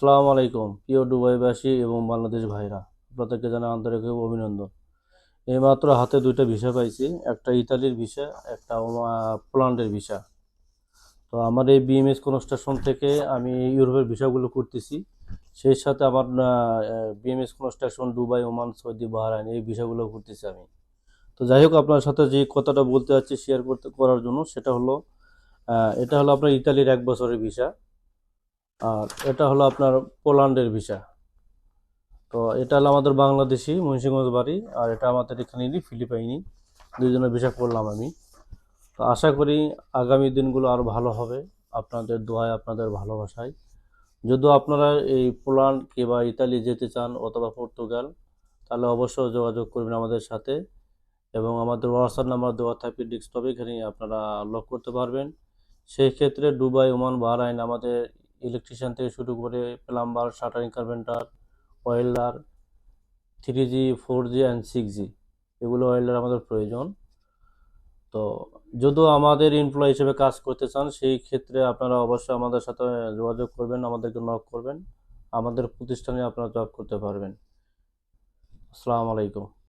আসসালামু আলাইকুম প্রিয় দুবাইবাসী এবং বাংলাদেশ ভাইরা, আপনাদেরকে জানাই আন্তরিক অভিনন্দন। এইমাত্র হাতে দুইটা ভিসা পাইছি, একটা ইতালির ভিসা, একটা পোল্যান্ডের ভিসা। তো আমার এই বিএমএস কনস্ট্রাকশন থেকে আমি ইউরোপের ভিসাগুলো করতেছি, সেই সাথে আমার BMS construction Dubai, Oman, Saudi, Bahrain এই ভিসাগুলো করতেছি আমি। তো যাই হোক, আপনার সাথে যে কথাটা বলতে যাচ্ছি শেয়ার করার জন্য, সেটা হলো এটা হলো আপনার ইতালির 1 বছরের ভিসা, আর এটা হলো আপনার পোল্যান্ডের ভিসা। তো এটা হলো আমাদের বাংলাদেশি মুন্সিগঞ্জ বাড়ি, আর এটা আমাদের এখানেরই ফিলিপাইনি। দুইজনের ভিসা করলাম আমি। তো আশা করি আগামী দিনগুলো আরও ভালো হবে, আপনাদের দোয়ায়, আপনাদের ভালোবাসায়। যদিও আপনারা এই পোল্যান্ড কিংবা ইতালি যেতে চান অথবা পর্তুগাল, তাহলে অবশ্যই যোগাযোগ করবেন আমাদের সাথে, এবং আমাদের হোয়াটসঅ্যাপ নাম্বার দেওয়া থাকবে ডেস্কটপে, এখানে আপনারা লক করতে পারবেন। সেই ক্ষেত্রে দুবাই, ওমান, বাহরাইন আমাদের ইলেকট্রিশিয়ান থেকে শুরু করে plumber, shuttering carpenter, welder, 3G, 4G and 6G, এগুলো ওয়েল্ডার আমাদের প্রয়োজন। তো যদিও আমাদের এমপ্লয়ি হিসেবে কাজ করতে চান, সেই ক্ষেত্রে আপনারা অবশ্যই আমাদের সাথে যোগাযোগ করবেন, আমাদেরকে নক করবেন, আমাদের প্রতিষ্ঠানে আপনারা জব করতে পারবেন। আসসালামু আলাইকুম।